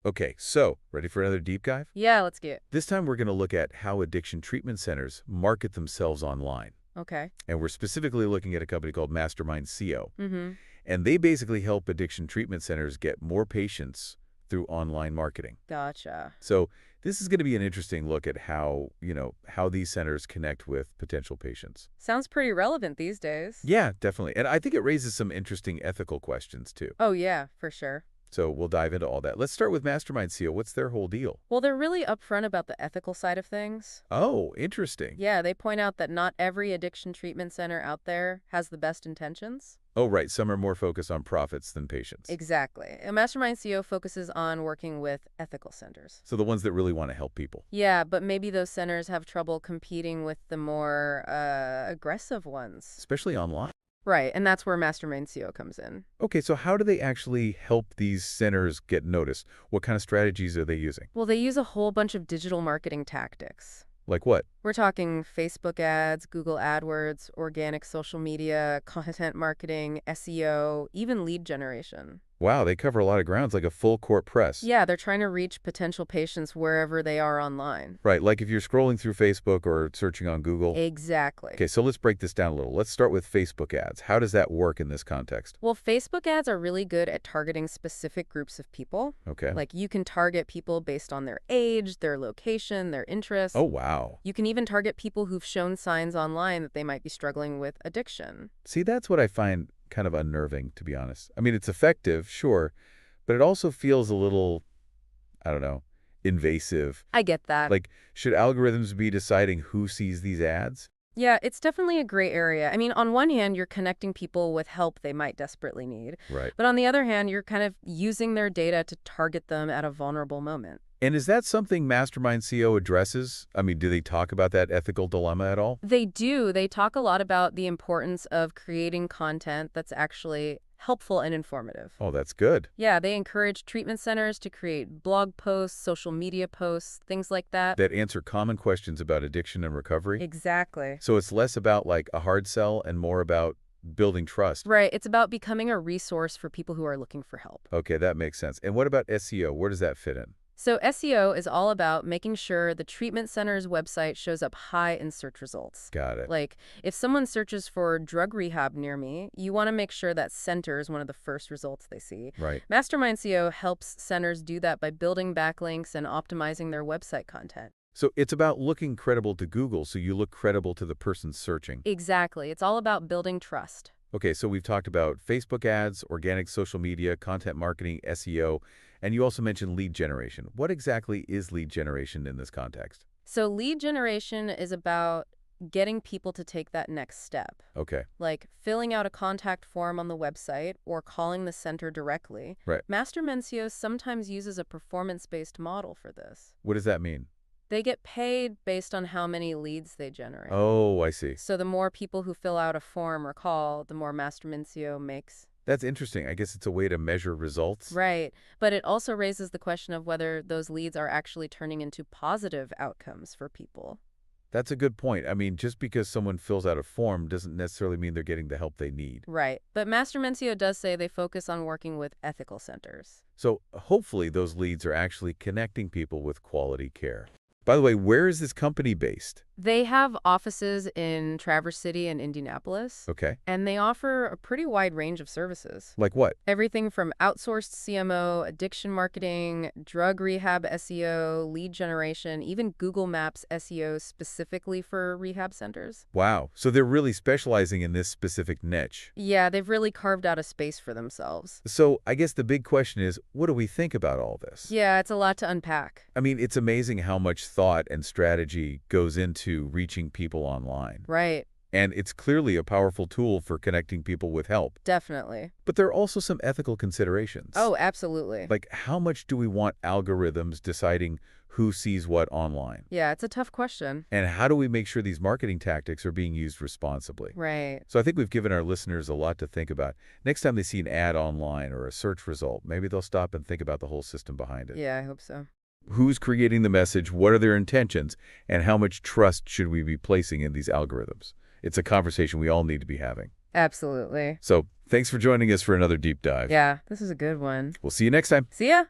Okay, so ready for another deep dive? Yeah, let's get. This time we're going to look at how addiction treatment centers market themselves online. Okay. And we're specifically looking at a company called MasterMindSEO. Mm-hmm. And they basically help addiction treatment centers get more patients through online marketing. Gotcha. So this is going to be an interesting look at how these centers connect with potential patients. Sounds pretty relevant these days. Yeah, definitely. And I think it raises some interesting ethical questions too. Oh, yeah, for sure. So we'll dive into all that. Let's start with MasterMindSEO. What's their whole deal? Well, they're really upfront about the ethical side of things. Oh, interesting. Yeah, they point out that not every addiction treatment center out there has the best intentions. Oh, right. Some are more focused on profits than patients. Exactly. And Mastermind CEO focuses on working with ethical centers. So the ones that really want to help people. Yeah, but maybe those centers have trouble competing with the more aggressive ones. Especially online. Right, and that's where Mastermind CEO comes in. Okay, so how do they actually help these centers get noticed? What kind of strategies are they using? Well, they use a whole bunch of digital marketing tactics. Like what? We're talking Facebook ads, Google AdWords, organic social media, content marketing, SEO, even lead generation. Wow, they cover a lot of grounds, like a full court press. Yeah, they're trying to reach potential patients wherever they are online. Right, like if you're scrolling through Facebook or searching on Google. Exactly. Okay, so let's break this down a little. Let's start with Facebook ads. How does that work in this context? Well, Facebook ads are really good at targeting specific groups of people. Okay. Like you can target people based on their age, their location, their interests. Oh, wow. You can even target people who've shown signs online that they might be struggling with addiction. See, that's what I find kind of unnerving, to be honest. I mean, it's effective, sure, but it also feels a little, I don't know, invasive. I get that. Like, should algorithms be deciding who sees these ads? Yeah, it's definitely a gray area. I mean, on one hand, you're connecting people with help they might desperately need. Right. But on the other hand, you're kind of using their data to target them at a vulnerable moment. And is that something MasterMindSEO addresses? I mean, do they talk about that ethical dilemma at all? They do. They talk a lot about the importance of creating content that's actually helpful and informative. Oh, that's good. Yeah, they encourage treatment centers to create blog posts, social media posts, things like that. That answer common questions about addiction and recovery? Exactly. So it's less about like a hard sell and more about building trust. Right. It's about becoming a resource for people who are looking for help. Okay, that makes sense. And what about SEO? Where does that fit in? So SEO is all about making sure the treatment center's website shows up high in search results. Got it. Like, if someone searches for drug rehab near me, you want to make sure that center is one of the first results they see. Right. Mastermind SEO helps centers do that by building backlinks and optimizing their website content. So it's about looking credible to Google so you look credible to the person searching. Exactly. It's all about building trust. Okay, so we've talked about Facebook ads, organic social media, content marketing, SEO, and you also mentioned lead generation. What exactly is lead generation in this context? So lead generation is about getting people to take that next step. Okay. Like filling out a contact form on the website or calling the center directly. Right. MasterMindSEO sometimes uses a performance-based model for this. What does that mean? They get paid based on how many leads they generate. Oh, I see. So the more people who fill out a form or call, the more MasterMindSEO makes. That's interesting. I guess it's a way to measure results. Right. But it also raises the question of whether those leads are actually turning into positive outcomes for people. That's a good point. I mean, just because someone fills out a form doesn't necessarily mean they're getting the help they need. Right. But MasterMindSEO does say they focus on working with ethical centers. So hopefully those leads are actually connecting people with quality care. By the way, where is this company based? They have offices in Traverse City and Indianapolis. Okay. And they offer a pretty wide range of services. Like what? Everything from outsourced CMO, addiction marketing, drug rehab SEO, lead generation, even Google Maps SEO specifically for rehab centers. Wow. So they're really specializing in this specific niche. Yeah, they've really carved out a space for themselves. So I guess the big question is, what do we think about all this? Yeah, it's a lot to unpack. I mean, it's amazing how much thought and strategy goes into reaching people online. Right. And it's clearly a powerful tool for connecting people with help. Definitely. But there are also some ethical considerations. Oh, absolutely. Like, how much do we want algorithms deciding who sees what online? Yeah, it's a tough question. And how do we make sure these marketing tactics are being used responsibly? Right. So I think we've given our listeners a lot to think about. Next time they see an ad online or a search result, maybe they'll stop and think about the whole system behind it. Yeah, I hope so. Who's creating the message? What are their intentions? And how much trust should we be placing in these algorithms? It's a conversation we all need to be having. Absolutely. So thanks for joining us for another deep dive. Yeah, this is a good one. We'll see you next time. See ya!